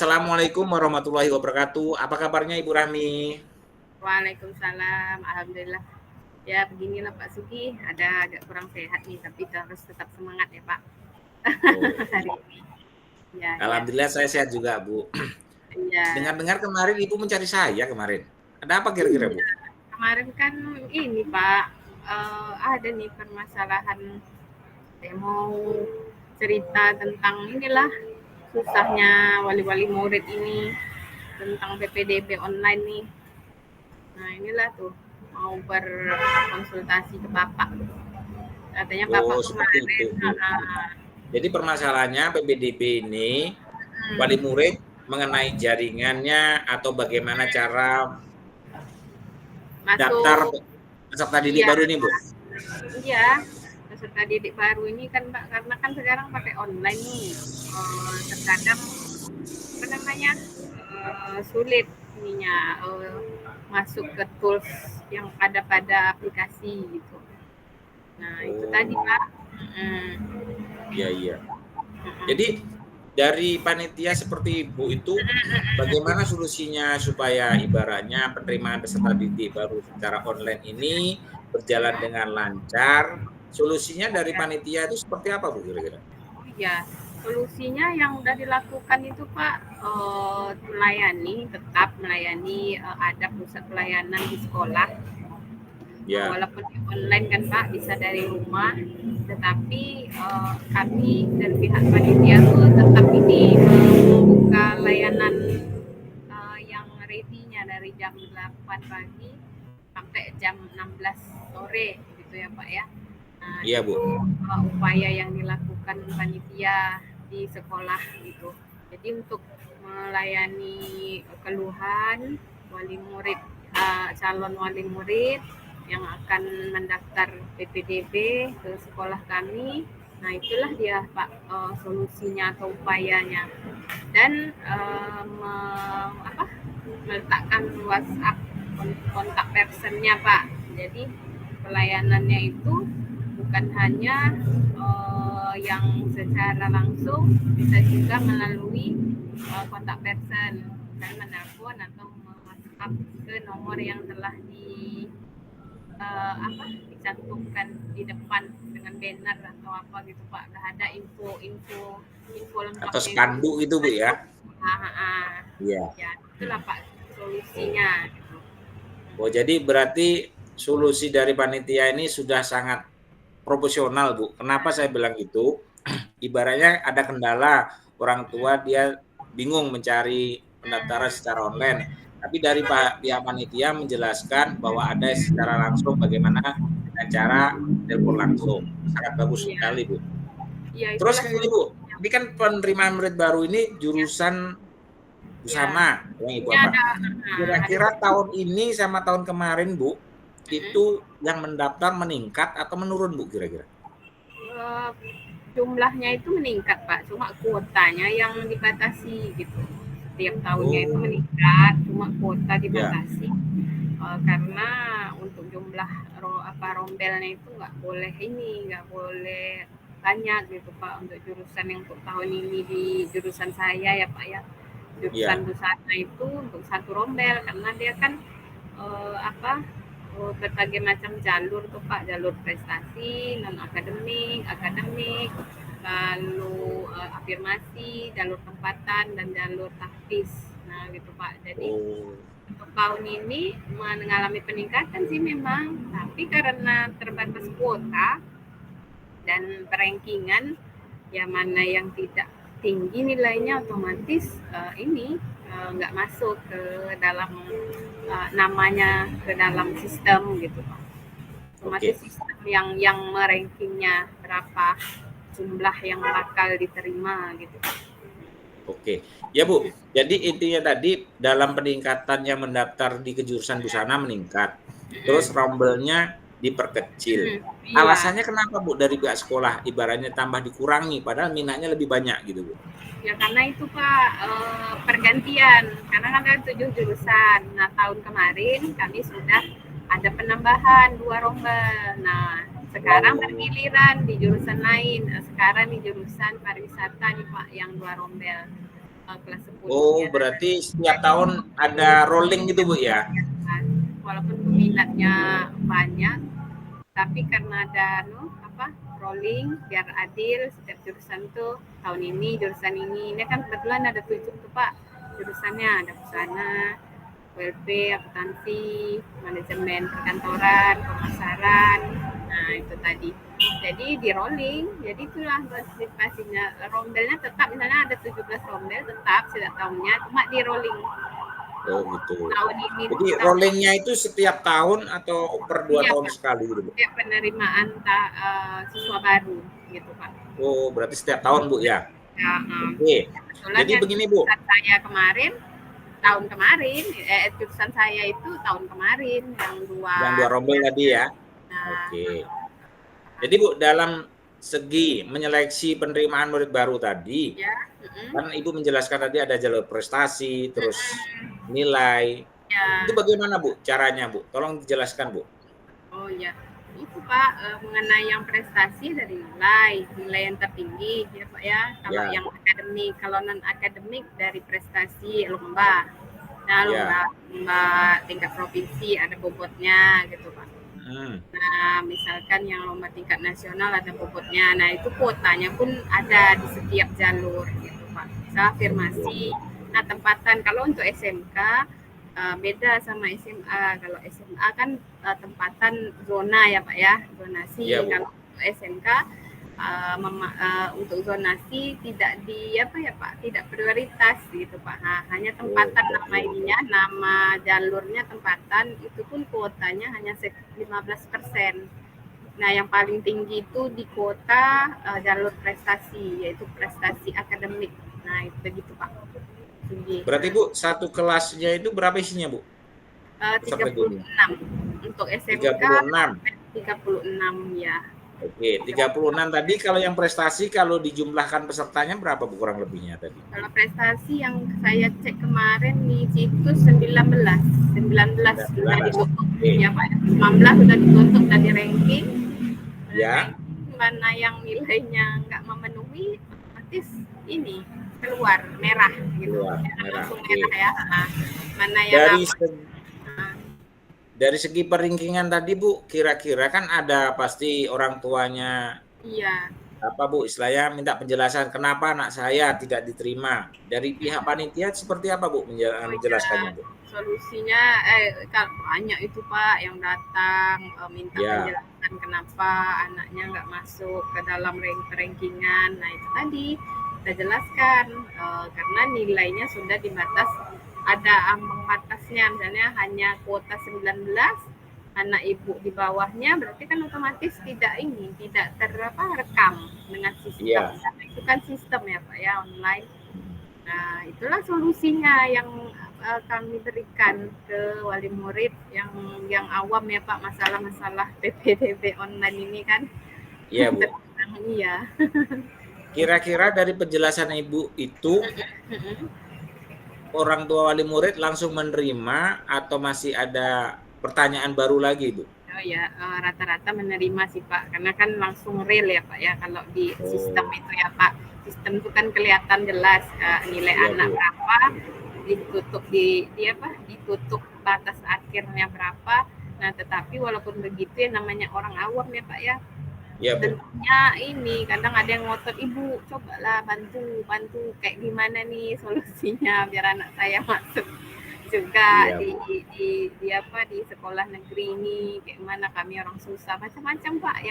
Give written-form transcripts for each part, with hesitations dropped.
Assalamualaikum warahmatullahi wabarakatuh. Apa kabarnya Ibu Rahmi? Waalaikumsalam, alhamdulillah. Ya beginilah Pak Sugi, ada agak kurang sehat nih, tapi harus tetap semangat ya Pak. Oh, Hari ini. Ya, ya. alhamdulillah saya sehat juga, Bu. Iya. Dengar-dengar kemarin Ibu mencari saya kemarin. Ada apa kira-kira, Iya. Bu? Kemarin kan ini Pak, ada nih permasalahan. Saya mau cerita tentang inilah susahnya wali-wali murid ini tentang PPDB online nih. Nah inilah tuh mau berkonsultasi ke Bapak. Katanya Bapak Oh, seperti itu, kemarin, Bu. Jadi permasalahannya PPDB ini wali murid mengenai jaringannya atau bagaimana cara daftar masuk. peserta didik Iya, baru ini, Bu? iya, peserta didik baru ini kan Mbak, karena kan sekarang pakai online nih, terkadang apa namanya, sulit ininya, masuk ke tools yang ada pada aplikasi gitu. Nah itu tadi Oh, Pak. Mhm, iya, iya. Jadi mhm. dari panitia seperti Ibu itu bagaimana solusinya supaya ibaratnya penerimaan peserta didik baru secara online ini berjalan dengan lancar? Solusinya dari Ya. panitia itu seperti apa, Bu, kira-kira? Oh iya, solusinya yang udah dilakukan itu Pak, tetap melayani, ada pusat pelayanan di sekolah, Ya. walaupun online kan Pak, bisa dari rumah, tetapi kami dari pihak panitia tuh tetap ini membuka layanan yang ready-nya dari jam 8 pagi sampai jam 16 sore gitu ya Pak ya. Nah, Iya, itu Bu. upaya yang dilakukan panitia di sekolah gitu. Jadi untuk melayani keluhan wali murid, calon wali murid yang akan mendaftar PPDB ke sekolah kami, nah itulah dia Pak, solusinya atau upayanya. Dan meletakkan WhatsApp kontak personnya Pak. Jadi pelayanannya itu bukan hanya yang secara langsung, bisa juga melalui kontak person dan menelpon atau WhatsApp ke nomor yang telah dicantumkan di depan dengan banner atau apa gitu Pak. Udah ada info Atau lengkapnya itu. spanduk itu, Bu, ya? Iya. Ya itulah Pak solusinya Oh. gitu. Oh, jadi berarti solusi dari panitia ini sudah sangat profesional, Bu. Kenapa saya bilang itu? Ibaratnya ada kendala, orang tua dia bingung mencari pendaftaran secara online. Tapi dari pihak panitia menjelaskan bahwa ada secara langsung bagaimana dengan cara telepon langsung. Sangat bagus Iya, sekali, Bu. iya Terus itulah ini, Bu, solusinya. ini kan penerimaan murid baru ini jurusan Ya, busana yang Ibu ini apa? ada Kira-kira tahun ini sama tahun kemarin, Bu, mm, itu yang mendaftar meningkat atau menurun, Bu, kira-kira? eh, jumlahnya itu meningkat Pak, cuma kuotanya yang dibatasi gitu. Setiap tahunnya itu Oh, meningkat, cuma kuota ya. dibatasi. Karena untuk jumlah rombelnya itu nggak boleh banyak gitu Pak, untuk jurusan yang untuk tahun ini di jurusan saya ya Pak ya, jurusan Iya. busana itu untuk satu rombel karena dia kan berbagai macam jalur tuh Pak, jalur prestasi, non akademik, akademik, lalu afirmasi, jalur tempatan dan jalur tahfiz. Nah gitu Pak. Jadi Oh, untuk tahun ini mengalami peningkatan sih memang, tapi karena terbatas kuota dan perankingan, ya mana yang tidak tinggi nilainya otomatis nggak masuk ke dalam namanya ke dalam sistem gitu Pak. Otomatis oke. sistem yang merankingnya berapa jumlah yang bakal diterima gitu Pak. Oke. Ya, Bu. Jadi intinya tadi dalam peningkatan yang mendaftar di kejurusan busana meningkat. Terus rombelnya diperkecil. Iya. Alasannya kenapa, Bu, dari pihak sekolah? Ibaratnya tambah dikurangi, padahal minatnya lebih banyak gitu, Bu. Ya karena itu Pak, pergantian, karena kan ada 7 jurusan. Nah tahun kemarin kami sudah ada penambahan 2 rombel. Nah sekarang Oh, bergiliran di jurusan lain. Sekarang di jurusan pariwisata nih Pak yang 2 rombel. kelas 10 Oh, ya. berarti setiap tahun ada rolling gitu Bu ya? Walaupun peminatnya banyak, tapi karena ada rolling biar adil, setiap jurusan tuh tahun ini jurusan ini kan kebetulan ada 7 tuh Pak jurusannya, ada busana, WLP, akuntansi, manajemen perkantoran, pemasaran. Nah itu tadi. Jadi di rolling, jadi itulah partisipasinya. Rombelnya tetap, misalnya ada 17 rombel tetap setiap tahunnya, cuma di rolling. Oh gitu. Tahun ini Jadi rollingnya itu setiap tahun atau per 2 tahun sekali gitu Bu? Setiap penerimaan siswa baru gitu Pak. Oh, berarti setiap tahun Bu ya? Ya, Oke. Jadi begini Bu. Saya kemarin tahun kemarin, jurusan saya itu tahun kemarin yang 2 rombel tadi ya? Nah, Oke. Jadi Bu, dalam segi menyeleksi penerimaan murid baru tadi, ya, kan Ibu menjelaskan tadi ada jalur prestasi, terus nilai. ya. Itu bagaimana Bu caranya Bu? Tolong dijelaskan Bu. Oh ya, itu Pak mengenai yang prestasi dari nilai yang tertinggi ya Pak ya. Kalau yang akademik, kalau non akademik dari prestasi lomba. Nah lomba tingkat provinsi ada bobotnya gitu Pak. Nah misalkan yang lomba tingkat nasional ada bobotnya. Nah itu kuotanya pun ada di setiap jalur gitu Pak. Misal afirmasi. Nah tempatan kalau untuk SMK beda sama SMA. Kalau SMA kan tempatan zona ya Pak ya, zonasi. Ya, kalau SMK untuk zonasi tidak tidak prioritas gitu Pak. Nah, hanya tempatan nama jalurnya tempatan itu pun kuotanya hanya 15%. Nah yang paling tinggi itu di kuota jalur prestasi, yaitu prestasi akademik. Nah itu begitu Pak. Berarti Bu, satu kelasnya itu berapa isinya Bu? 36 untuk SMK. 36 ya. Oke, 36 tadi kalau yang prestasi kalau dijumlahkan pesertanya berapa Bu kurang lebihnya tadi? Kalau prestasi yang saya cek kemarin di situs 19 sudah ditutup ya Pak. 19 sudah ditutup dari ranking. Ya. Mana yang nilainya nggak memenuhi, otomatis ini keluar merah gitu. Langsung merah ya. Mana yang dari segi peringkingan tadi Bu, kira-kira kan ada pasti orang tuanya. Iya. Apa Bu, istilahnya minta penjelasan kenapa anak saya tidak diterima. Dari pihak panitia seperti apa Bu menjelaskannya Bu? Solusinya banyak itu Pak yang datang minta penjelasan kenapa anaknya nggak masuk ke dalam rankingan. Nah itu tadi kita jelaskan karena nilainya sudah dibatas, ada ambang batasnya, misalnya hanya kuota 19, anak ibu di bawahnya, berarti kan otomatis tidak terekam dengan sistem. Karena itu kan sistem ya Pak ya, online. Nah itulah solusinya yang kami berikan ke wali murid yang awam ya Pak, masalah-masalah PPDB online ini kan. Iya Bu. Iya. Kira-kira dari penjelasan Ibu itu orang tua wali murid langsung menerima atau masih ada pertanyaan baru lagi Bu? Oh ya, rata-rata menerima sih Pak, karena kan langsung real ya Pak ya, kalau di sistem itu ya Pak. Sistem itu kan kelihatan jelas nilai anak berapa, ditutup ditutup batas akhirnya berapa. Nah, tetapi walaupun begitu ya namanya orang awam ya Pak ya. Ya, tentunya ini kadang ada yang ngotot, ibu cobalah bantu kayak gimana nih solusinya biar anak saya masuk juga di sekolah negeri ini, kayak mana kami orang susah, macam-macam Pak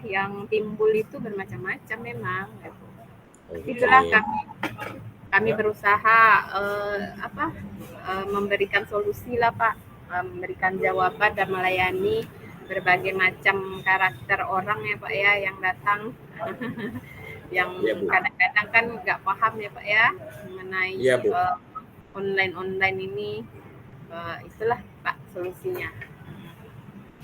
yang timbul itu bermacam-macam memang gitu. Itulah kami berusaha memberikan solusi lah Pak, memberikan jawaban dan melayani berbagai macam karakter orang ya Pak ya yang datang yang kadang-kadang kan nggak paham ya Pak ya mengenai online ini. Itulah Pak solusinya.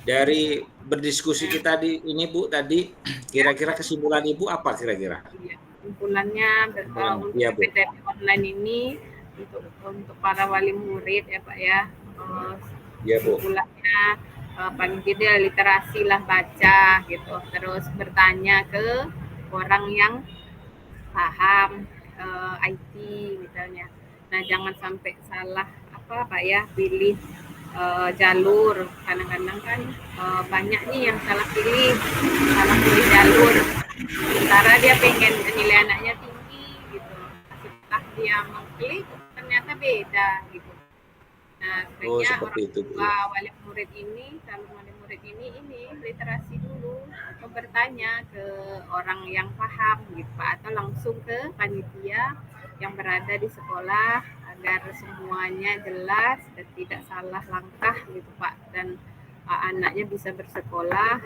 Dari berdiskusi kita di ini Bu tadi, kira-kira kesimpulan Ibu apa kira-kira? Kesimpulannya untuk PTP online ini untuk para wali murid ya Pak ya. Kesimpulannya paling tidak literasi lah, baca gitu, terus bertanya ke orang yang paham, IT misalnya. Nah, jangan sampai salah apa Pak ya, pilih jalur. Kadang-kadang kan banyak nih yang salah pilih jalur. Sementara dia pengen nilai anaknya tinggi gitu. Setelah dia mengklik ternyata beda gitu. Nah, Oh, sebaiknya seperti orang itu, Bu. tua wali murid ini, calon wali murid ini literasi dulu atau bertanya ke orang yang paham gitu Pak, atau langsung ke panitia yang berada di sekolah agar semuanya jelas dan tidak salah langkah gitu Pak, dan anaknya bisa bersekolah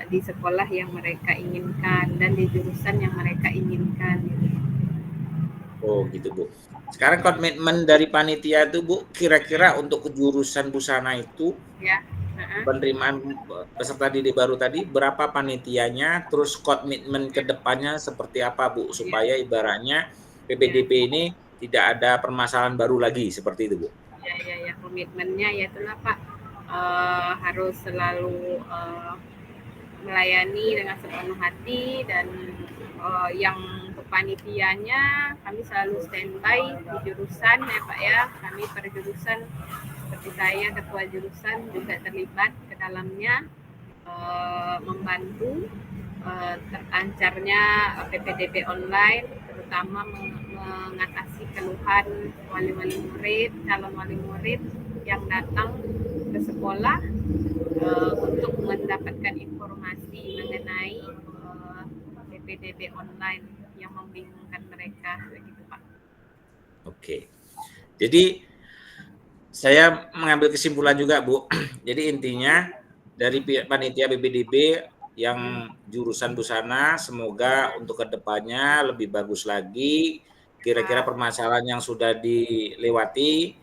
di sekolah yang mereka inginkan dan di jurusan yang mereka inginkan gitu. Oh, gitu, Bu. Sekarang komitmen dari panitia itu, Bu, kira-kira untuk kejurusan busana itu Ya. penerimaan peserta didik baru tadi berapa panitianya, terus komitmen ke depannya seperti apa, Bu, Ya. supaya ibaratnya Ya. PPDB ini tidak ada permasalahan baru lagi seperti itu, Bu. Ya, komitmennya ya itulah Pak, harus selalu melayani dengan sepenuh hati, dan yang untuk panitianya kami selalu standby di jurusan ya Pak ya. Kami per jurusan, seperti saya ketua jurusan juga terlibat ke dalamnya, membantu terlancarnya PPDB online, terutama mengatasi keluhan wali-wali murid, calon wali murid yang datang ke sekolah untuk mendapatkan informasi mengenai PPDB online yang membingungkan mereka, begitu Pak. Oke. Jadi saya mengambil kesimpulan juga, Bu. Jadi intinya dari panitia PPDB yang jurusan busana, semoga untuk kedepannya lebih bagus lagi. Kira-kira permasalahan yang sudah dilewati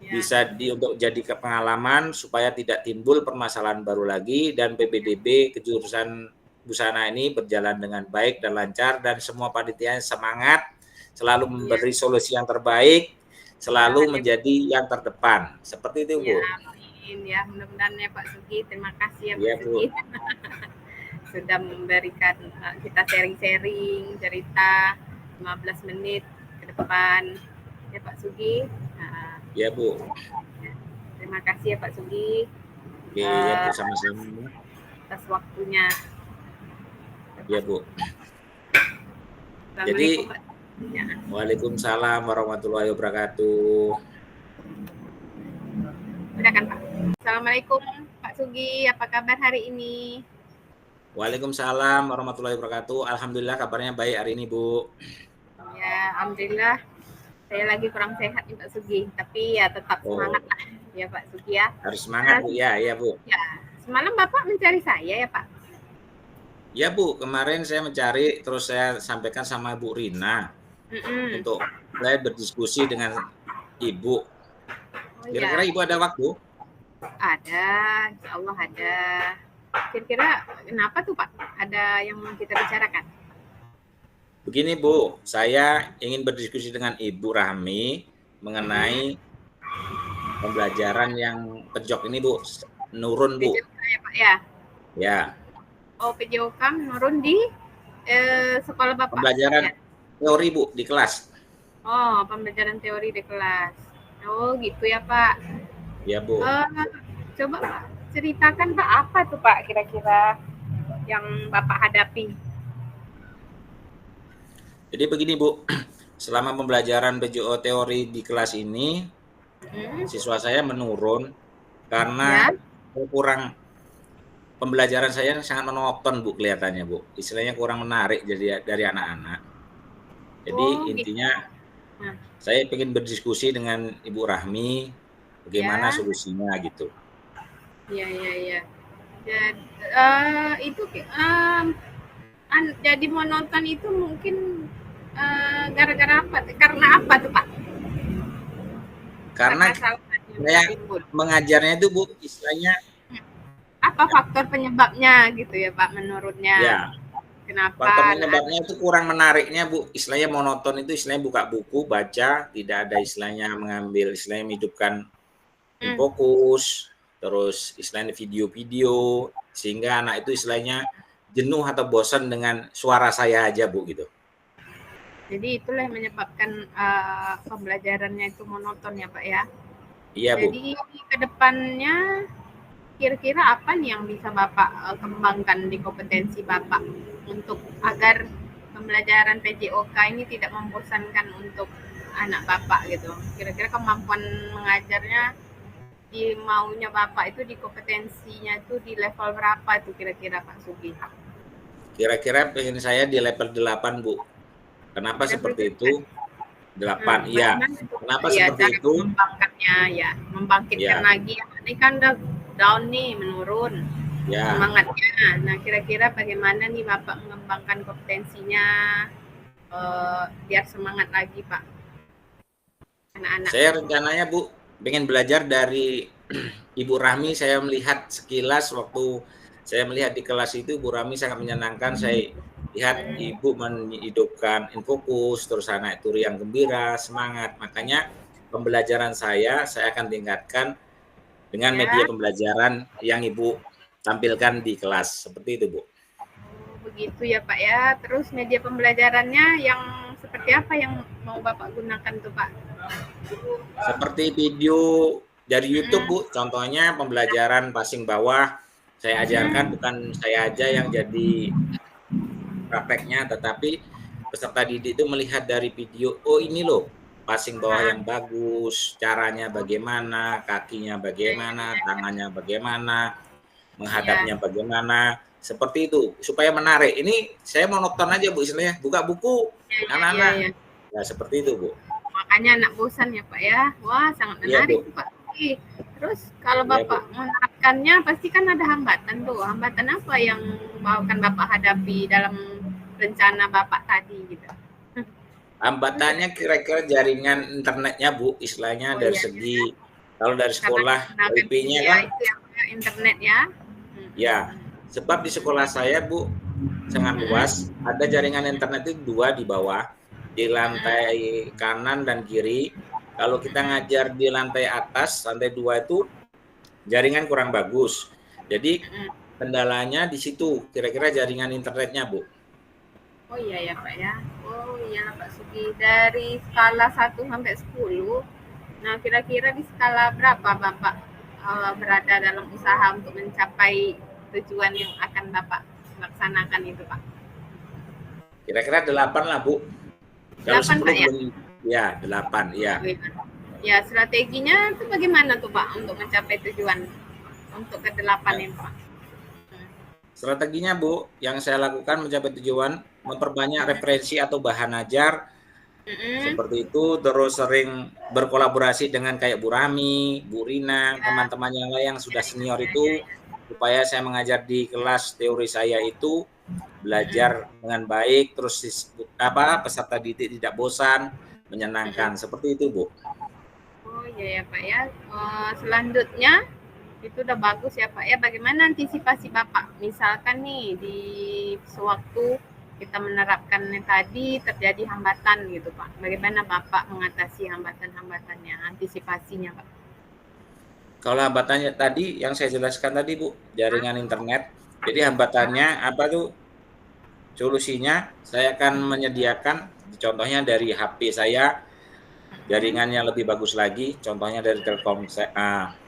bisa untuk jadi pengalaman supaya tidak timbul permasalahan baru lagi, dan PPDB kejurusan busana ini berjalan dengan baik dan lancar, dan semua panitia semangat selalu memberi solusi yang terbaik, selalu menjadi yang terdepan. Seperti itu, Bu. Ya, mudah-mudahan ya Pak Sugi. Terima kasih ya Pak Ya, Bu. Sugi. Sudah memberikan kita sharing-sharing cerita 15 menit ke depan ya Pak Sugi. Ya, Bu. Terima kasih ya Pak Sugi. Ya, Bu, sama-sama atas waktunya. Ya, Bu. Jadi, Waalaikumsalam warahmatullahi wabarakatuh. Udah kan Pak? Assalamualaikum Pak Sugi, apa kabar hari ini? Waalaikumsalam warahmatullahi wabarakatuh. Alhamdulillah kabarnya baik hari ini, Bu. Ya, alhamdulillah. Saya lagi kurang sehat nih Pak Sugi, tapi ya tetap semangat lah ya Pak Sugi ya. Harus semangat, Bu. Ya, Bu. Ya, semalam Bapak mencari saya ya Pak? Ya, Bu, kemarin saya mencari, terus saya sampaikan sama Bu Rina untuk saya berdiskusi dengan Ibu. Kira-kira Ibu ada waktu? Ada, insya Allah ada. Kira-kira kenapa tuh Pak? Ada yang mau kita bicarakan? Begini, Bu, saya ingin berdiskusi dengan Ibu Rahmi mengenai pembelajaran yang pejok ini, Bu, menurun, Bu. PJOK ya Pak ya? Ya. Oh, PJOK menurun di sekolah Bapak? Pembelajaran teori, Bu, di kelas. Oh, pembelajaran teori di kelas. Oh, gitu ya Pak. Ya, Bu. Coba Pak, ceritakan Pak, apa tuh Pak kira-kira yang Bapak hadapi? Jadi begini, Bu, selama pembelajaran PJO teori di kelas ini, siswa saya menurun karena kurang, pembelajaran saya sangat monoton, Bu, kelihatannya, Bu. Istilahnya kurang menarik jadi dari anak-anak. Jadi intinya saya ingin berdiskusi dengan Ibu Rahmi bagaimana solusinya gitu. Iya. Dan itu jadi monoton itu mungkin gara-gara apa? Karena apa tuh Pak? Karena saya mengajarnya itu, Bu, istilahnya apa faktor penyebabnya gitu ya Pak menurutnya? Ya. Kenapa? Faktor penyebabnya itu kurang menariknya, Bu. Istilahnya monoton itu istilahnya buka buku, baca, tidak ada istilahnya mengambil, istilahnya menghidupkan fokus, terus istilahnya video-video, sehingga anak itu istilahnya jenuh atau bosan dengan suara saya aja, Bu, gitu. Jadi itulah yang menyebabkan pembelajarannya itu monoton ya Pak ya. Iya, Bu. Jadi ke depannya kira-kira apa nih yang bisa Bapak kembangkan di kompetensi Bapak untuk agar pembelajaran PJOK ini tidak membosankan untuk anak Bapak gitu. Kira-kira kemampuan mengajarnya di maunya Bapak itu di kompetensinya itu di level berapa tuh kira-kira Pak Sugi? Kira-kira pengen saya di level 8, Bu. Kenapa Level seperti berapa? itu? 8, iya. Bagaimana tuh Kenapa ya seperti cara itu? mengembangkannya ya, membangkitkan Ya, lagi. Ini kan udah down nih, menurun ya. semangatnya. Nah, kira-kira bagaimana nih Bapak mengembangkan kompetensinya biar semangat lagi Pak anak-anak? Saya rencananya, Bu, pengen belajar dari Ibu Rahmi. Saya melihat sekilas waktu saya melihat di kelas itu, Bu Rahmi sangat menyenangkan. Saya lihat Ibu menghidupkan infokus, terus anak itu riang gembira, semangat. Makanya pembelajaran saya akan tingkatkan dengan Ya, media pembelajaran yang Ibu tampilkan di kelas. Seperti itu, Bu. begitu ya Pak ya. Terus media pembelajarannya yang seperti apa yang mau Bapak gunakan tuh Pak? Seperti video dari YouTube, Bu. Contohnya pembelajaran passing bawah. Saya ajarkan, bukan saya aja yang jadi prakteknya, tetapi peserta didik itu melihat dari video, oh ini loh passing bawah Nah, yang bagus, caranya bagaimana, kakinya ya, bagaimana, tangannya bagaimana, ya, menghadapnya bagaimana, seperti itu supaya menarik. Ini saya mau nonton aja, Bu, istilahnya buka buku ya, ya, ya, anak-anak. ya. Ya seperti itu, Bu. Makanya anak bosan ya Pak ya. Wah, sangat Iya, menarik Bu. tuh Pak. Terus kalau Iya, Bu. Bapak menerapkannya pasti kan ada hambatan tuh. Hambatan apa yang akan Bapak hadapi dalam rencana Bapak tadi gitu? Hambatannya kira-kira jaringan internetnya, Bu, istilahnya Oh dari iya, segi kalau dari karena sekolah menggunakan WiFi-nya media kan, itu yang internet ya. ya, sebab di sekolah saya, Bu, sangat luas, ada jaringan internet itu 2 di bawah, di lantai kanan dan kiri. Kalau kita ngajar di lantai atas, lantai 2 itu jaringan kurang bagus. Jadi kendalanya di situ, kira-kira jaringan internetnya, Bu. Oh iya ya Pak ya. Oh iya Pak Sugi. Dari skala 1 sampai 10, nah kira-kira di skala berapa Bapak berada dalam usaha untuk mencapai tujuan yang akan Bapak laksanakan itu Pak? Kira-kira 8 lah, Bu. Kalau 8 10 Pak ya? belum, ya 8, ya. Oh, iya. Ya strateginya itu bagaimana tuh Pak untuk mencapai tujuan untuk ke-8 Ya, ini Pak? strateginya, Bu, yang saya lakukan mencapai tujuan, memperbanyak referensi atau bahan ajar, Mm-mm. seperti itu, terus sering berkolaborasi dengan kayak Bu Rami, Bu Rina, Ya, teman-teman yang lain yang ya, sudah ya, senior ya, ya, itu, ya. supaya saya mengajar di kelas teori saya itu Mm-mm. belajar dengan baik, terus peserta didik tidak bosan, Mm-mm. menyenangkan, seperti itu, Bu. Oh iya ya Pak ya. Selanjutnya itu udah bagus ya Pak ya. Bagaimana antisipasi Bapak? Misalkan nih di sewaktu kita menerapkannya tadi terjadi hambatan gitu Pak. Bagaimana Bapak mengatasi hambatan-hambatannya, antisipasinya Pak? Kalau hambatannya tadi yang saya jelaskan tadi, Bu, jaringan internet. Jadi hambatannya apa tuh? Solusinya saya akan menyediakan contohnya dari HP saya Hmm? jaringannya lebih bagus lagi, contohnya dari Telkom,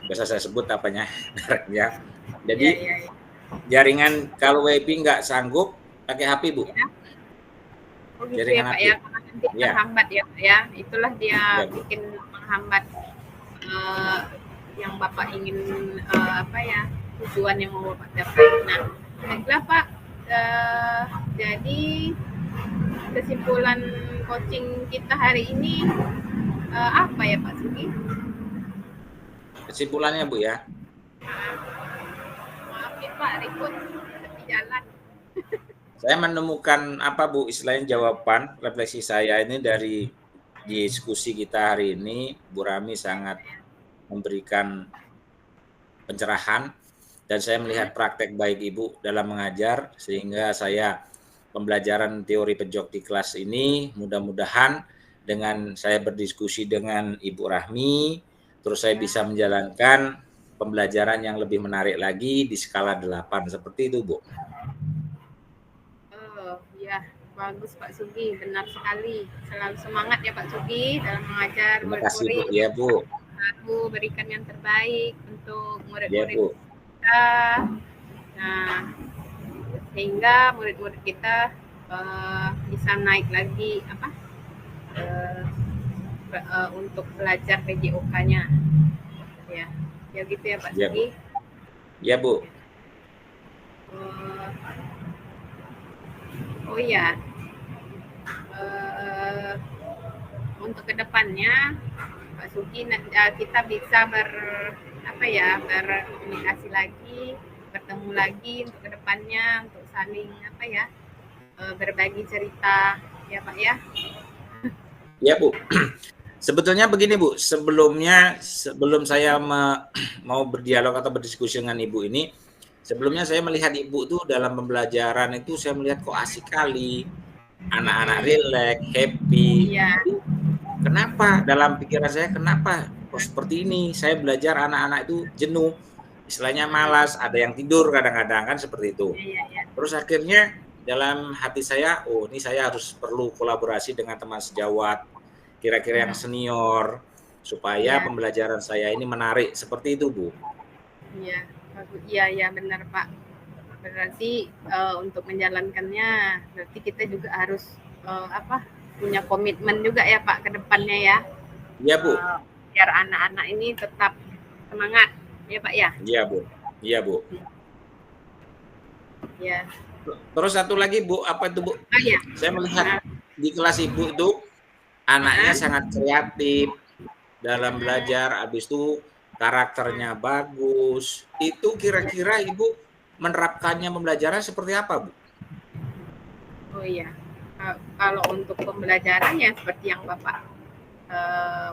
biasa saya sebut apanya mereknya. Iya Jadi iya iya. jaringan kalau WiFi nggak sanggup pakai HP, Bu, Ya. Oh gitu ya jaringan Pak HP. ya. Karena nanti Ya, terhambat ya Pak ya. Itulah dia ya, Bu. bikin menghambat eh, yang Bapak ingin apa ya tujuan yang mau Bapak capai. Nah, baiklah Pak. Eh, jadi kesimpulan coaching kita hari ini apa ya Pak Sugi? Kesimpulannya, Bu, ya. Maaf ya Pak, ribut tepi jalan. Saya menemukan apa, Bu, istilahnya jawaban refleksi saya ini dari diskusi kita hari ini. Bu Rami sangat memberikan pencerahan dan saya melihat praktek baik Ibu dalam mengajar sehingga saya pembelajaran teori pejok di kelas ini mudah-mudahan dengan saya berdiskusi dengan Ibu Rahmi terus saya bisa menjalankan pembelajaran yang lebih menarik lagi di skala 8 seperti itu, Bu. Oh ya, Bagus Pak Sugi, benar sekali. Selalu semangat ya Pak Sugi dalam mengajar Terima kasih Bu. murid-murid. Ya Bu. Selalu berikan yang terbaik untuk Ya murid-murid Bu. kita. Nah, sehingga murid-murid kita bisa naik lagi untuk belajar PJOK-nya. Ya gitu ya Pak Ya Bu. Sugi. Ya Bu. Oh iya, untuk kedepannya Pak Sugi kita bisa berkomunikasi lagi, bertemu lagi untuk kedepannya untuk saling berbagi cerita ya Pak ya. Ya Bu. Sebetulnya begini Bu, sebelum saya mau berdialog atau berdiskusi dengan Ibu ini, sebelumnya saya melihat Ibu tuh dalam pembelajaran itu saya melihat kok asik kali, anak-anak rileks, happy. Iya. Kenapa? Dalam pikiran saya kenapa kok seperti ini? Saya belajar anak-anak itu jenuh, istilahnya malas, ada yang tidur kadang-kadang kan seperti itu. Iya. Terus akhirnya dalam hati saya, oh ini saya harus perlu kolaborasi dengan teman sejawat, kira-kira yang senior, supaya pembelajaran saya ini menarik. Seperti itu, Bu. Iya, benar Pak. Berarti untuk menjalankannya, berarti kita juga harus punya komitmen juga ya Pak ke depannya ya. Iya Bu. Biar anak-anak ini tetap semangat ya Pak ya. Iya Bu. Iya Bu. Ya. Terus satu lagi Bu, apa itu Bu? Iya. Saya melihat di kelas Ibu itu anaknya sangat kreatif dalam belajar, habis itu karakternya bagus. Itu kira-kira Ibu menerapkannya pembelajaran seperti apa, Bu? Oh iya, kalau untuk pembelajaran ya seperti yang Bapak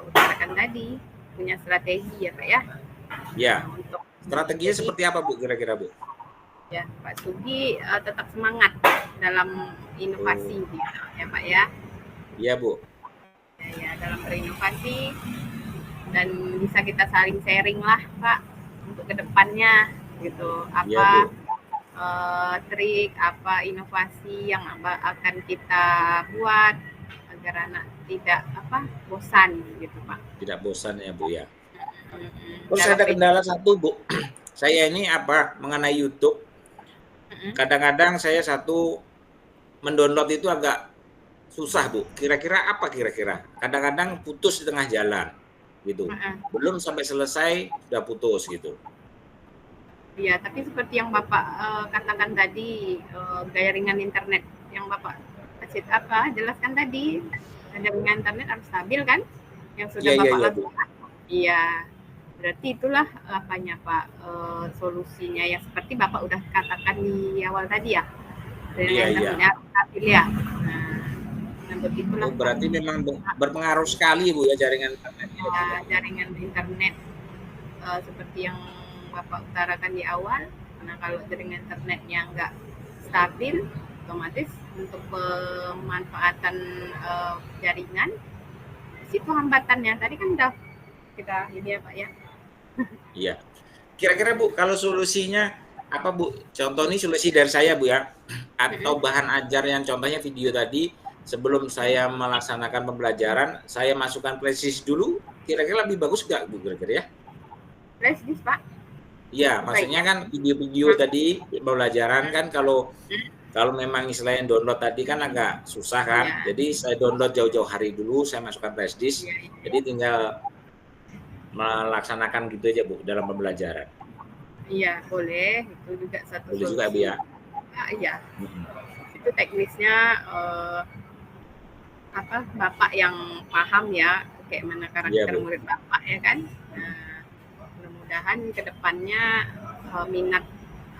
utarakan tadi, punya strategi ya Pak ya. Ya, strateginya seperti apa Bu kira-kira Bu? Ya, Pak Sugi tetap semangat dalam inovasi gitu, ya Pak ya. Iya Bu. Ya, dalam berinovasi dan bisa kita saling sharing lah Pak untuk kedepannya gitu. Apa trik, apa inovasi yang akan kita buat agar anak tidak bosan gitu Pak. Tidak bosan ya Bu ya. Terus ada kendala satu Bu. Saya ini mengenai YouTube. Kadang-kadang saya mendownload itu agak susah Bu. Kira-kira apa kira-kira? Kadang-kadang putus di tengah jalan gitu. Belum sampai selesai sudah putus gitu. Iya, tapi seperti yang Bapak katakan tadi, jaringan internet yang Bapak jelaskan tadi, jaringan internet harus stabil kan? Yang sudah Bapak lakukan. Iya, berarti itulah Pak solusinya yang seperti Bapak udah katakan di awal tadi ya. Jaringan internetnya harus stabil ya. Nah, begitulah. Berarti memang berpengaruh sekali Bu ya jaringan internet. Ya, jaringan internet seperti yang Bapak utarakan di awal, karena kalau jaringan internetnya nggak stabil, otomatis untuk pemanfaatan jaringan, situ hambatannya. Tadi kan udah kita ini ya Pak ya. Iya. Kira-kira Bu, kalau solusinya apa Bu? Contoh ini solusi dari saya Bu ya, atau bahan ajar yang contohnya video tadi, sebelum saya melaksanakan pembelajaran, saya masukkan flashdisk dulu, kira-kira lebih bagus nggak Bu kira-kira ya? Flashdisk Pak? Iya, maksudnya kan video-video tadi pembelajaran kan kalau memang istilahnya download tadi kan agak susah kan. Jadi saya download jauh-jauh hari dulu, saya masukkan flashdisk. Jadi tinggal melaksanakan gitu aja Bu dalam pembelajaran. Iya, boleh. Itu juga satu boleh solusi. Juga Bu ya. Iya. Itu teknisnya Bapak yang paham ya, kayak mana karakter murid Bapak ya kan. Mudah-mudahan kedepannya minat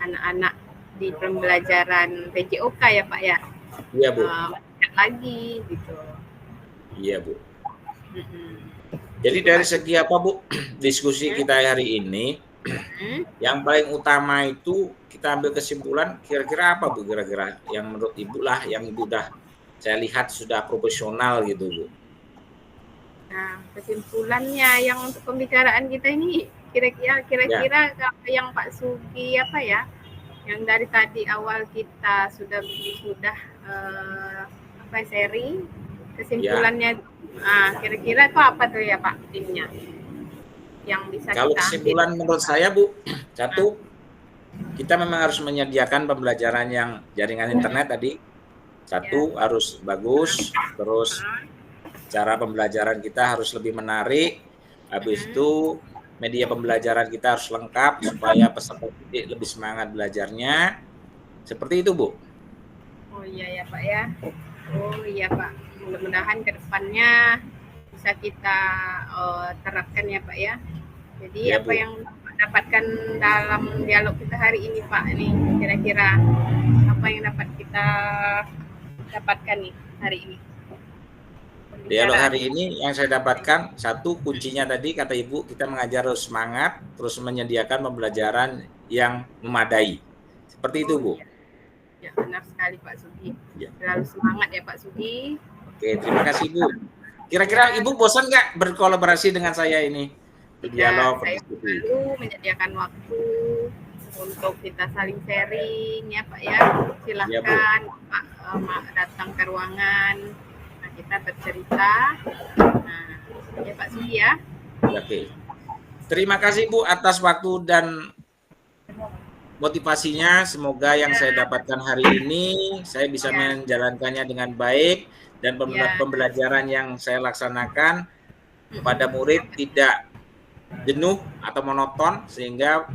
anak-anak di pembelajaran PJOK ya Pak ya. Iya Bu. Meningkat lagi gitu. Iya Bu. Jadi dari segi apa Bu diskusi kita hari ini, yang paling utama itu kita ambil kesimpulan kira-kira apa Bu kira-kira yang menurut Ibu lah yang Ibu saya lihat sudah profesional gitu Bu. Nah kesimpulannya yang untuk pembicaraan kita ini kira-kira kalau yang Pak Sugi yang dari tadi awal kita sudah sharing kesimpulannya, kira-kira itu apa tuh ya Pak timnya yang bisa Kalau kita kesimpulan ambil? menurut saya Bu, satu, kita memang harus menyediakan pembelajaran yang jaringan internet tadi. Satu, harus bagus, terus cara pembelajaran kita harus lebih menarik. Habis itu media pembelajaran kita harus lengkap supaya peserta didik lebih semangat belajarnya. Seperti itu, Bu. Oh iya ya Pak ya. Oh iya Pak. Mudah-mudahan ke depannya bisa kita terapkan ya Pak ya. Jadi Ya, apa Bu. yang dapatkan dalam dialog kita hari ini Pak, nih kira-kira apa yang dapat kita dapatkan nih hari ini? Dialog hari ini yang saya dapatkan, satu, kuncinya tadi kata Ibu, kita mengajar harus semangat, terus menyediakan pembelajaran yang memadai. Seperti itu, Bu. Ya, benar sekali Pak Sudi. Ya. Selalu semangat ya Pak Sudi. Oke, terima kasih Bu. Kira-kira Ibu bosan nggak berkolaborasi dengan saya ini? Berdialog, saya berdiskusi. selalu menyediakan waktu untuk kita saling sharing ya Pak ya. Silahkan Pak datang ke ruangan, nah, kita bercerita. Nah, ya Pak Sudi ya. Oke. Terima kasih Bu atas waktu dan motivasinya. Semoga yang saya dapatkan hari ini saya bisa menjalankannya dengan baik dan pembelajaran yang saya laksanakan kepada murid tidak jenuh atau monoton, sehingga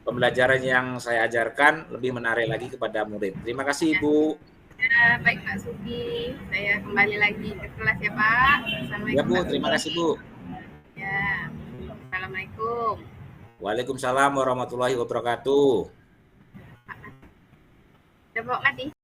pembelajaran yang saya ajarkan lebih menarik lagi kepada murid. Terima kasih Ibu. Ya, baik Pak Sudi, saya kembali lagi ke kelas ya Pak. Ya Bu, terima kasih Bu. Ya, Assalamualaikum. Waalaikumsalam warahmatullahi wabarakatuh. Udah bawa mati.